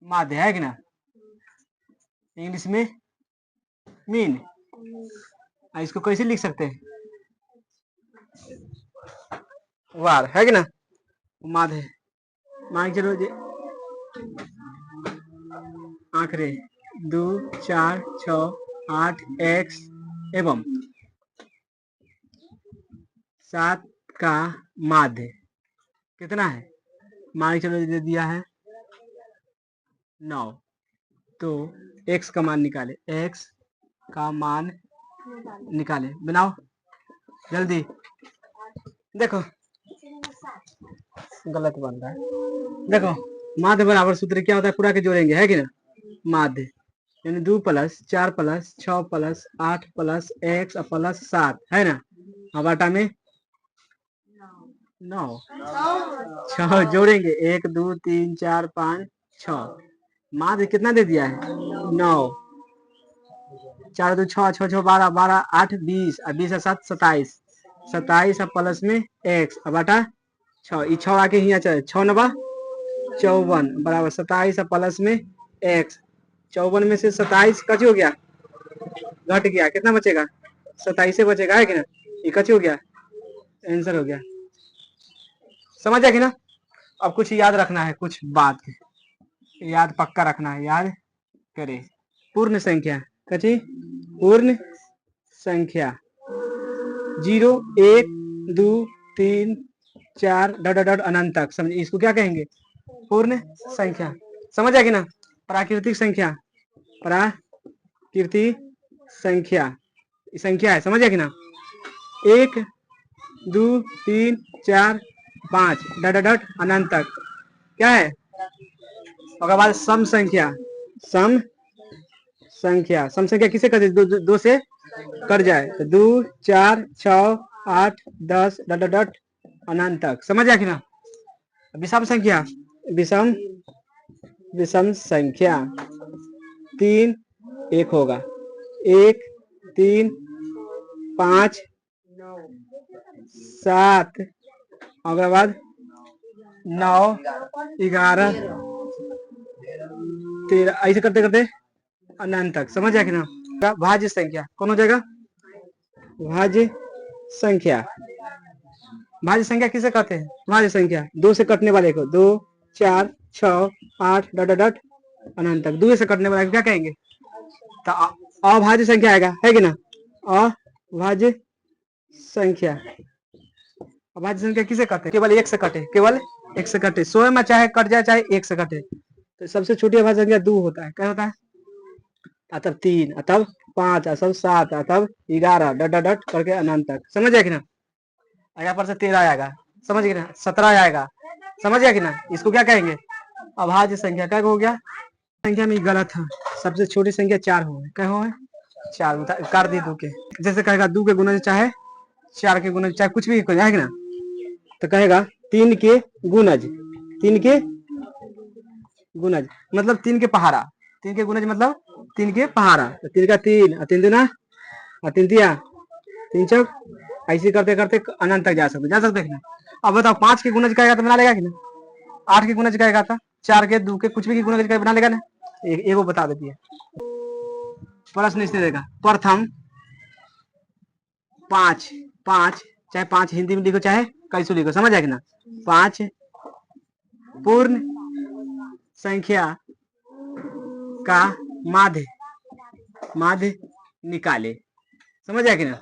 माध्य है कि ना, इंग्लिश में मीन। इसको कैसे लिख सकते हैं, वार है कि ना, माध्य। मान के चलो आंकड़े 2 4 6 8 x एवं 7 का माध्य कितना है, मान के चलो दे दिया है 9। तो x का मान निकाले, x का मान निकाले, बनाओ जल्दी। देखो गलत बन रहा है, देखो माध्य बराबर सूत्र क्या होता है, पूरा के जोड़ेंगे है कि ना, माध्य यानी 2 + 4 + 6 + 8 + x + 7 है ना, अब आटा में 9 6 जोड़ेंगे, 1 2 3 4 5 6, माध्य कितना दे दिया है 9, 4 2 6 6 6 12 12 8 20 और 20 7 27 27 प्लस में x अब आटा 6, 6 आके यहाँ चले 6 9 54 बराबर 27 प्लस में x, 54 में से 27 कच हो गया, घट गया, कितना बचेगा 27 बचेगा है कि ना, ये कच हो गया, आंसर हो गया। समझ गया कि ना। अब कुछ याद रखना है, कुछ बात याद पक्का रखना है, याद करे। पूर्ण संख्या कची, पूर्ण संख्या 0 1 2 3 4 डॉट डॉट अनंत तक, समझ इसको क्या कहेंगे, पूर्ण संख्या। समझ आया कि ना। प्राकृतिक संख्या, प्राकृतिक संख्या संख्या है, समझ आया कि ना। 1 2 3 4 5 डॉट डॉट अनंत तक क्या है, उसके बाद सम संख्या, सम संख्या, सम संख्या किसे कहते हैं, दो से कट जाए तो 2 4 6 8 10 डॉट डॉट अनंत तक, समझ आया कि ना। विषम संख्या, विषम विषम संख्या 3 1 होगा, 1 3 5 7 और बाद 9 11 13 ऐसे करते करते अनंत तक, समझ आया कि ना। भाज्य संख्या कौन हो जाएगा, भाज्य संख्या, भाज्य संख्या किसे कहते हैं, भाज्य संख्या 2 से कटने वाले को, 2 4 6 8 डॉट डॉट अनंत तक, 2 से कटने वाले को क्या कहेंगे, तो अभाज्य संख्या आएगा है कि ना, अभाज्य संख्या। अभाज्य संख्या किसे कहते हैं, केवल एक से कटे, केवल एक से कटे, 100 में चाहे कट जाए चाहे एक से कटे, तो सबसे छोटी अभाज्य संख्या 2 होता है, क्या होता है, तब 3 तब 5 तब 7 तब 11 डॉट डॉट डॉट करके अनंत तक, समझ आया कि ना। यहाँ पर से 13 आएगा, समझ गए ना, 17 आएगा, समझ गया कि ना। इसको क्या कहेंगे, अभाज्य संख्या। क्या हो गया, संख्या में गलत है, सबसे छोटी संख्या 4 हो, क्या हो है 4, कर दी 2 के, जैसे कहेगा 2 के गुणज चाहे 4 के गुणज चाहे कुछ भी है ना, तो कहेगा 3 के गुणज, 3 के गुणज मतलब 3 के पहाड़ा, 3 के गुणज मतलब 3 के पहाड़ा, तो 3 का 3 और 3 दूना और 3 तिया 3 चौक, ऐसे करते करते अनंत तक जा सकते हैं। अब बताओ 5 के गुणज कहेगा तो बना लेगा कि ना, 8 के गुणज कहेगा था, 4 के 2 के कुछ भी गुणज कहेगा बना लेगा ना, एक वो बता देती है। प्रश्न इससे देगा, प्रथम 5 5 चाहे 5 हिंदी में लिखो चाहे कैसे लिखो, समझ आएगा ना। 5 पूर्ण संख्या का माध्य, माध्य निकाले, समझ आया कि ना।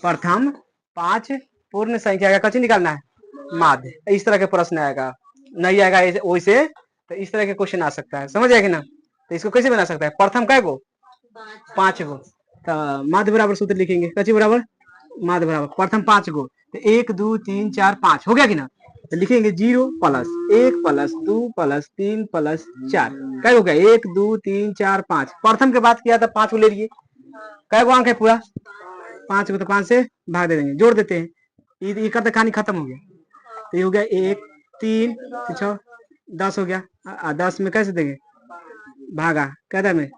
प्रथम 5 पूर्ण संख्या का कच्ची निकालना है, माध्य। इस तरह के प्रश्न आएगा, नहीं आएगा वैसे तो इस तरह के क्वेश्चन आ सकता है, समझ आएगा ना। तो इसको कैसे बना सकता है, प्रथम कै गो 5 गो, तो माध्य बराबर सूत्र लिखेंगे, कच्ची बराबर माध्य बराबर प्रथम 5 गो, तो 1 2 3 4 5 हो गया कि ना, तो लिखेंगे 0 + 1 + 2 + 3 + 4, क्या हो गया 1 2 3 4 5, प्रथम के बाद किया था 5 को ले लिए, कै गो अंक है पूरा 5 को, तो 5 से भाग दे देंगे, जोड़ देते हैं, ये करते कहानी खत्म हो गया। तो ये हो गया 1 3 6 10 हो गया, 10 में कैसे देंगे भागा, कहता में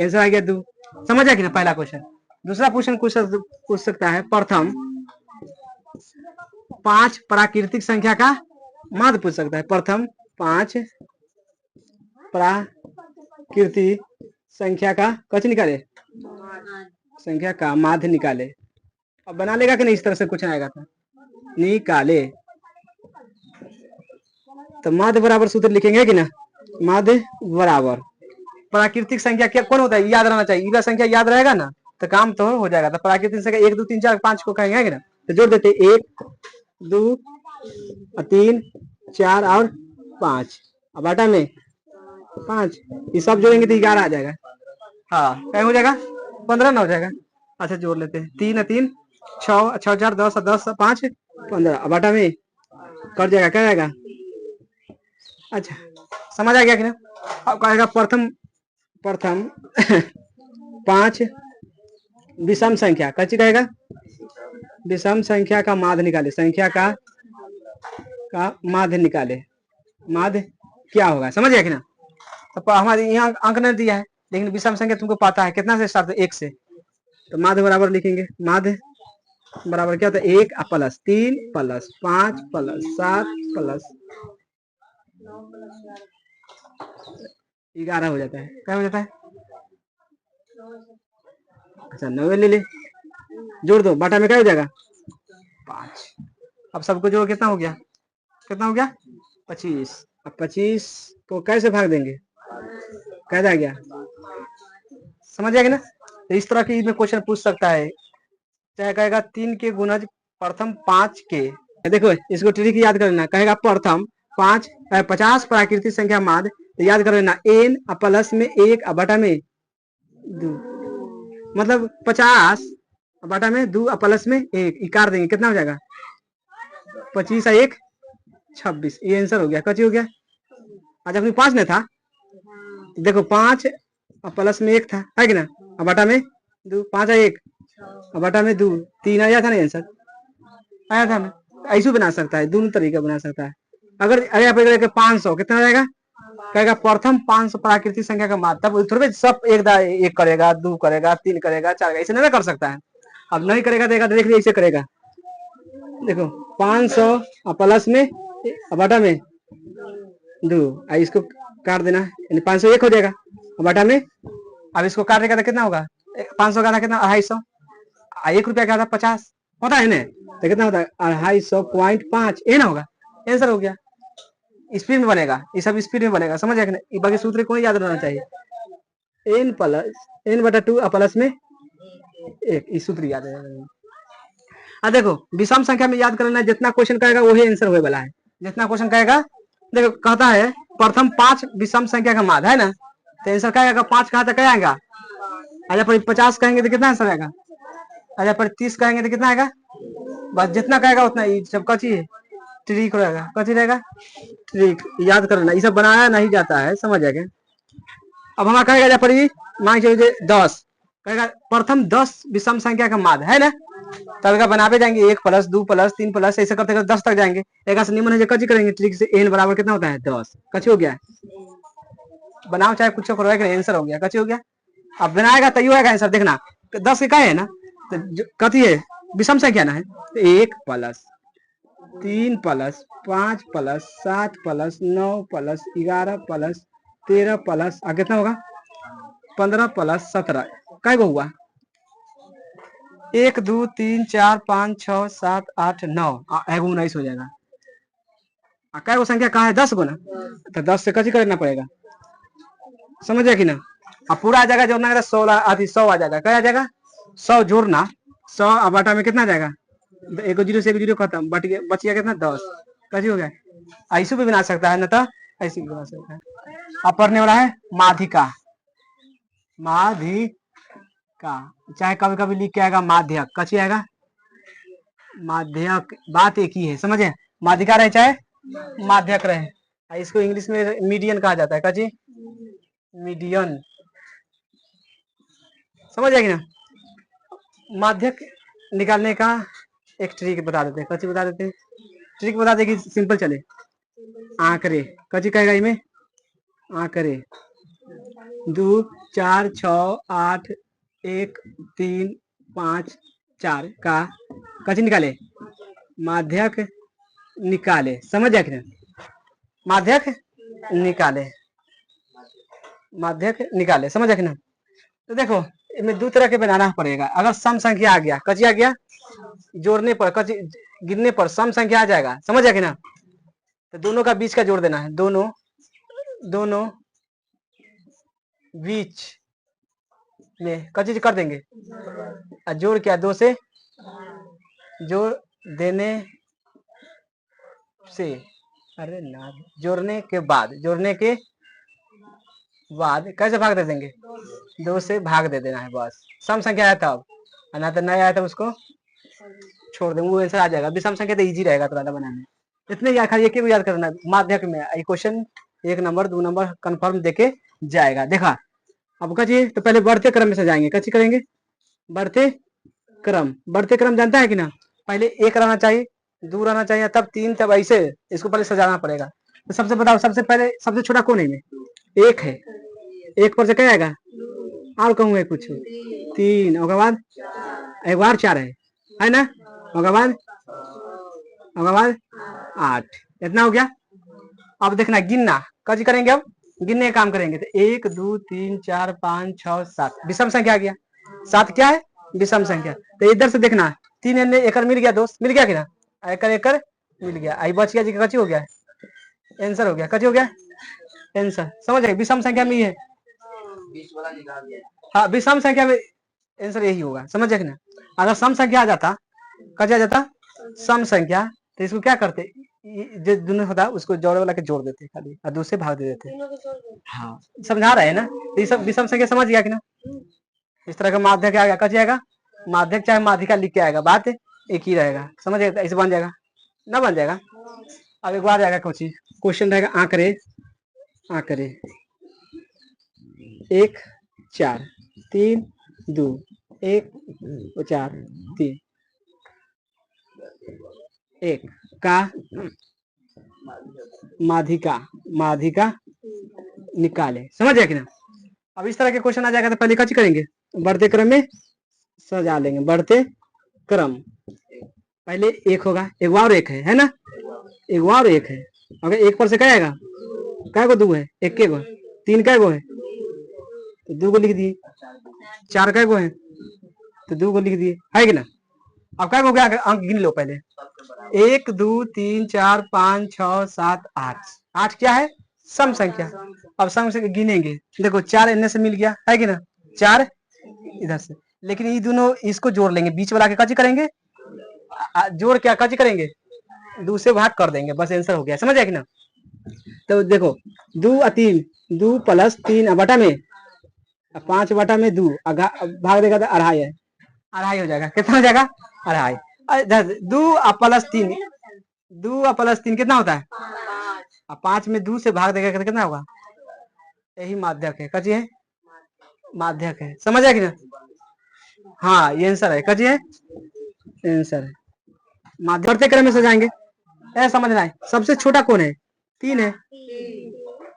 आंसर आ गया 2, समझ आया कि ना पहला क्वेश्चन। दूसरा क्वेश्चन पूछ सकता है, प्रथम 5 प्राकृतिक संख्या का माध्य पूछ सकता है, प्रथम 5 प्राकृतिक संख्या का कच निकाले, संख्या का माध्य निकाले। अब बना लेगा कि नहीं, इस तरह से कुछ आएगा तो निकाले। तो माध्य बराबर सूत्र लिखेंगे कि ना, माध्य बराबर प्राकृतिक संख्या क्या कौन होता है, याद रहना चाहिए। इला संख्या याद रहेगा ना तो काम तो हो जाएगा। तो प्राकृतिक संख्या 1 2 3 4 5 को कहेंगे ना, तो जोड़ देते 1 2 3 4 और 5। अब बाटा में 5, ये सब जोड़ेंगे तो 11 आ जाएगा। हाँ क्या हो जाएगा, 15 ना हो जाएगा। अच्छा जोड़ लेते हैं, 3 3 6 6 4 10 10 5 15। अब बाटा में कट जाएगा, क्या आएगा। अच्छा समझ आ गया कि ना। अब कहेगा प्रथम 5 विषम संख्या कैसी रहेगा, विषम संख्या का माध्य निकाले, संख्या का माध्य निकाले। माध्य क्या होगा, समझ गया कि ना। तो हमारे यहाँ अंक नहीं दिया है, लेकिन विषम संख्या तुमको पता है कितना से स्टार्ट, 1 से। तो माध्य बराबर लिखेंगे, माध्य बराबर क्या होता है, 1 प्लस 3 प्लस 5 प्लस 7 प्लस 11 हो जाता है। क्या हो जाता है, अच्छा 9 ले ले, जोड़ दो, बाटा में क्या हो जाएगा 5। अब सबको जोड़ कितना हो गया, कितना हो गया 25। अब 25 को कैसे भाग देंगे, कैसे आ गया, समझ आएगा ना। तो इस तरह के क्वेश्चन पूछ सकता है। चाहे कहेगा 3 के गुणज प्रथम 5 के, देखो इसको ट्रिक याद करना। कहेगा प्रथम 50 प्राकृतिक संख्या माध्य, तो याद कर लेना n प्लस में 1 बटा में 2, मतलब 50 बटा में 2 प्लस में 1 इकार देंगे, कितना हो जाएगा 25 और 1 26। ये आंसर हो गया, कची हो गया। आज अपनी 5 में था, देखो 5 प्लस में 1 था, है कि ना, अब बटा में 2, 5 और 1 अब बटा में 2, 3 आया था ना आंसर, आया था ना। ऐसे बना सकता है, दोनों तरीके बना सकता है। अगर अरे 500 कितना रहेगा, कहेगा प्रथम 500 प्राकृतिक संख्या का माध्य, तब थोड़े सब एक करेगा, 2 करेगा, 3 करेगा, 4 ऐसे नहीं कर सकता है। अब नहीं करेगा देगा, देख लीजिए ऐसे करेगा, देखो 500 प्लस में बटा में 2, इसको काट देना, यानी 501 हो जाएगा बटा में। अब इसको काट देगा तो कितना होगा, 500 का था कितना 250, 1 रुपया का था 50 होता है ना, तो कितना होता है 250.5, ये ना होगा, आंसर हो गया। स्पीड में बनेगा, ये सब स्पीड में बनेगा, समझ आएगा ना। बाकी सूत्र को याद रहना चाहिए, n बटा 2 प्लस में 1, इस सूत्र याद है। देखो विषम संख्या में याद करना, जितना क्वेश्चन कहेगा वही आंसर होने वाला है, जितना क्वेश्चन कहेगा। देखो कहता है प्रथम 5 विषम संख्या का माध्य है ना, तो आंसर क्या आएगा, 5 कहा तक आएगा। अच्छा पर 50 कहेंगे तो कितना आंसर आएगा, अच्छा पर 30 कहेंगे तो कितना आएगा, बस जितना कहेगा उतना। ये सब कची है, ट्रिक रहेगा, कची रहेगा ट्रिक, याद करना, ये सब बनाया नहीं जाता है, समझ आएगा। अब हमारा कहेगा जब पर मान लीजिए 10, कहेगा प्रथम 10 विषम संख्या का माध्य है ना, तब बनाते जाएंगे 1 प्लस 2 प्लस 3 प्लस ऐसे करते करते 10 तक जाएंगे। एक से निम्न है कची करेंगे ट्रिक से, n बराबर कितना होता है 10, कची हो गया, बनाओ चाहे कुछ करो, आंसर हो गया, कची हो गया। अब बनाएगा तैयो आएगा आंसर, देखना 10 के क्या है ना, तो कथी है विषम संख्या ना है, 1 plus 3 plus 5 plus 7 plus 9 plus 11 plus 13 plus कितना होगा 15 प्लस 17, कै गो हुआ 1 2 3 4 5 6 7 8 9, 19 हो जाएगा। कै गो संख्या कहाँ है 10 गो ना, तो 10 से कची करना पड़ेगा, समझ गया कि ना। अब पूरा आ जाएगा, जोड़ना है 100 आ जाएगा, क्या आ जाएगा 100 जोड़ना, 100 बटा में कितना आ जाएगा, 1 0 से 1 0 खत्म, बच गया कितना 10, कैसे हो गया। ऐसे भी बना सकता है ना, तो ऐसे भी बना सकता है। अब पढ़ने वाला है माध्यिका, माध्यिका चाहे कभी कभी लिख के आएगा माध्यक, कची आएगा माध्यक, बात एक ही है, समझे। माध्यिका रहे चाहे माध्यक रहे, इसको इंग्लिश में मीडियन कहा जाता है, कची मीडियन, समझ आएगी ना। माध्यक निकालने का एक ट्रिक बता देते हैं, कची बता देते हैं, ट्रिक बता दे कि सिंपल चले। आंकड़े कची कहेगा इनमें, आंकड़े 2 4 6 8 1 3 5 4 का कची निकाले, माध्यक निकाले, समझ जाए कि माध्यक निकाले। माध्यक निकाले, समझ कि ना। तो देखो इनमें दो तरह के बनाना पड़ेगा। अगर सम संख्या आ गया, कची आ गया, जोड़ने पर कची, गिनने पर सम संख्या आ जाएगा, समझ कि ना। तो दोनों का बीच का जोड़ देना है, दोनों दोनों बीच में कची कर देंगे, जोड़ क्या, दो से जोड़ देने से, अरे ना, जोड़ने के बाद कैसे भाग दे देंगे, दो से भाग दे देना है बस। सम संख्या आया तब, ना तो नहीं आया तब उसको छोड़ देंगे, वो आंसर आ जाएगा। विषम संख्या तो इजी रहेगा थोड़ा बनाने। इतने याद, खाली एक ही याद करना, माध्यक में ये क्वेश्चन 1 नंबर 2 नंबर कंफर्म देके जाएगा। देखा अब कचिए, तो पहले बढ़ते क्रम में सजाएंगे, कची करेंगे, बढ़ते क्रम जानता है कि ना। पहले 1 रहना चाहिए, 2 रहना चाहिए, तब 3, तब ऐसे इसको पहले सजाना पड़ेगा। तो सबसे बताओ, सबसे पहले सबसे छोटा कौन है में, 1 है, 1 पर से क्या आएगा, और कहूँ कुछ, 3, उसके बाद एक बार 4 है ना, उसके बाद 8, इतना हो गया। अब देखना गिनना, कजी करेंगे, अब गिनने का काम करेंगे। तो 1 2 3 4 5 6 7 विषम संख्या आ गया, 7 क्या है, विषम संख्या। तो इधर से देखना 3 एकड़ मिल गया दोस्त, मिल गया कि ना, एकड़ मिल गया, आई बच गया जी, कची हो गया, आंसर हो गया, कची हो गया आंसर, समझ गए। विषम संख्या में है, हाँ विषम संख्या में आंसर यही होगा, समझ गए ना। अगर सम संख्या आ जाता, कचा जाता सम संख्या, तो इसको क्या करते, जो दोनों होता उसको जोड़े वाला के जोड़ देते खाली, और दूसरे भाग दे देते। हाँ समझा रहे हैं ना, ये सब विषम संख्या समझ गया कि ना। इस तरह का माध्यक आएगा, कच आएगा माध्यक, चाहे माध्यिका लिख के आएगा, बात एक ही रहेगा, समझ गए, ऐसे बन जाएगा ना, बन जाएगा। अब एक बार आएगा कुछ क्वेश्चन रहेगा, आंकड़े 1 4 3 2 1 4 3 1 का माध्यिका निकाले, समझ गया कि ना। अब इस तरह के क्वेश्चन आ जाएगा, तो पहले कची करेंगे, बढ़ते क्रम में सजा लेंगे, बढ़ते क्रम, पहले 1 होगा, एक बार 1 है ना, एक बार 1 है, अगर 1 पर से क्या आएगा, क्या को 2 है, 1 के गो, 3 क्या गो है, तो 2 को लिख दिए, 4 क्या गो है, तो 2 को लिख दिए, है कि ना। अब क्या हो गया, अंक गिन लो पहले, 1 2 3 4 5 6 7 8 क्या है, सम संख्या। अब सम से गिनेंगे, देखो 4 इनमें से मिल गया, है कि ना, 4 इधर से, लेकिन ये दोनों इसको जोड़ लेंगे, बीच वाला के कची करेंगे, जोड़ क्या कची करेंगे, दूसरे भाग कर देंगे, बस आंसर हो गया, समझ आया कि ना। तो देखो 2 और 3, 2 + 3 बटा में 5 बटा में 2 भाग देगा तो 2.5 है, 2.5 हो जाएगा, कितना हो जाएगा, 2.5। 2 + 3, 2 + 3 कितना होता है, 5 में 2 से भाग देगा तो कितना होगा, यही माध्यक है, कची है, माध्यक है, समझ आया कि ना। हाँ ये आंसर है, कची है आंसर है, माध्यक क्रम में सजाएंगे, ऐसा समझना है। सबसे छोटा कौन है, 3 है,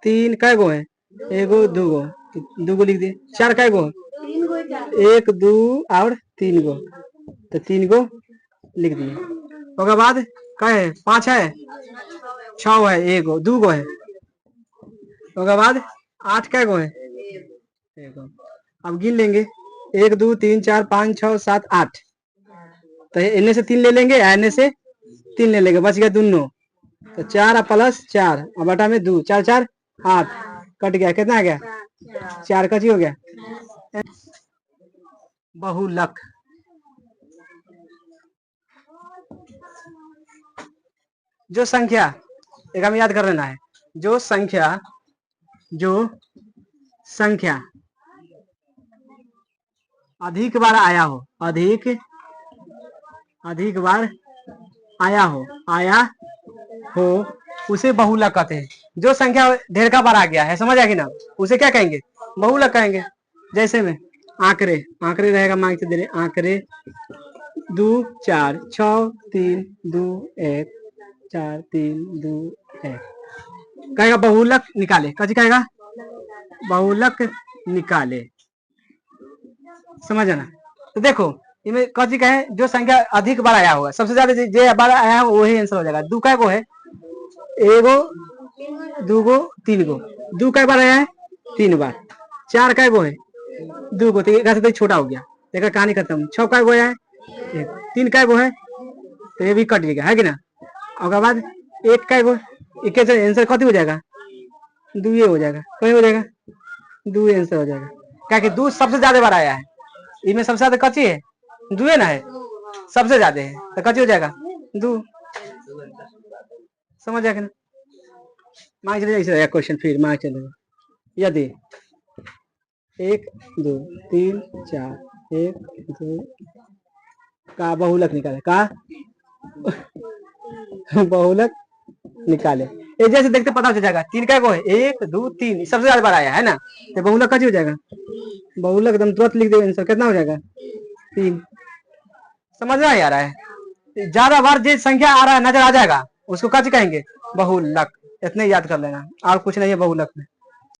3 कै गो है, 1 2 गो, 2 गो लिख दिए, 4 कै गो, 1 2 और 3 गो, तो 3 गो लिख दिए। उसके बाद क्या है, 5 है, 6 है, 1 गो, 2 गो है, उसके बाद 8 कै गो है, 1 गो। अब गिन लेंगे, 1 2 3 4 5 6 7 8, तो इनमें से 3 ले लेंगे, इनमें से 3 ले लेंगे, बच गया दोनों, तो 4 + 4 और बटा में 2, 4 4 8, कट गया, कितना आ गया, 4 कची हो गया, बहुलक। जो संख्या, एक हम याद कर लेना है, जो संख्या अधिक बार आया हो, उसे बहुलक कहते हैं। जो संख्या ढेर का बार आ गया है, समझ आ गई ना, उसे क्या कहेंगे, बहुलक कहेंगे। जैसे में आंकड़े रहेगा, मांगते दे रहे, आंकड़े 2 4 6 3 2 1 4 3 2 1, कहेगा बहुलक निकाले, कभी कहेगा बहुलक निकाले, समझ ना। तो देखो इनमें कथी कहे, जो संख्या अधिक बार आया होगा, सबसे ज्यादा जो बार आया है वही आंसर हो जाएगा। 2 कै गो है, 1 गो 2 गो 3 गो, 2 कै बार आया है, 3 बार, 4 का वो है 2 को, तो एक से छोटा हो गया, देखा कहानी खत्म। 6 का वो है 1, 3 का वो है तो ये भी कट गया है कि ना। उसके बाद 1 का वो, एक आंसर कथी हो जाएगा, 2 हो जाएगा, कहीं हो जाएगा 2 आंसर हो जाएगा, क्या कि 2 सबसे ज्यादा बार आया है, इसमें सबसे ज्यादा कच्ची है 2 ना है, सबसे ज्यादा है तो कच्ची हो जाएगा 2। समझ जाएगा ना। मान चलिए ऐसे क्वेश्चन, फिर मान चलेगा यदि 1 2 3 4 1 2 का बहुलक निकाले, का बहुलक निकाले, ये जैसे देखते पता चल जाएगा। 3 का को है 1 2 3 सबसे ज्यादा बार आया है ना, तो बहुलक कैसे हो जाएगा, बहुलक एकदम तुरंत लिख देगा आंसर, कितना हो जाएगा 3। समझ में आ रहा है, ज्यादा बार जो संख्या आ रहा है नजर आ जाएगा उसको कैसे कहेंगे, बहुलक। इतने याद कर लेना, और कुछ नहीं है बहुलक में।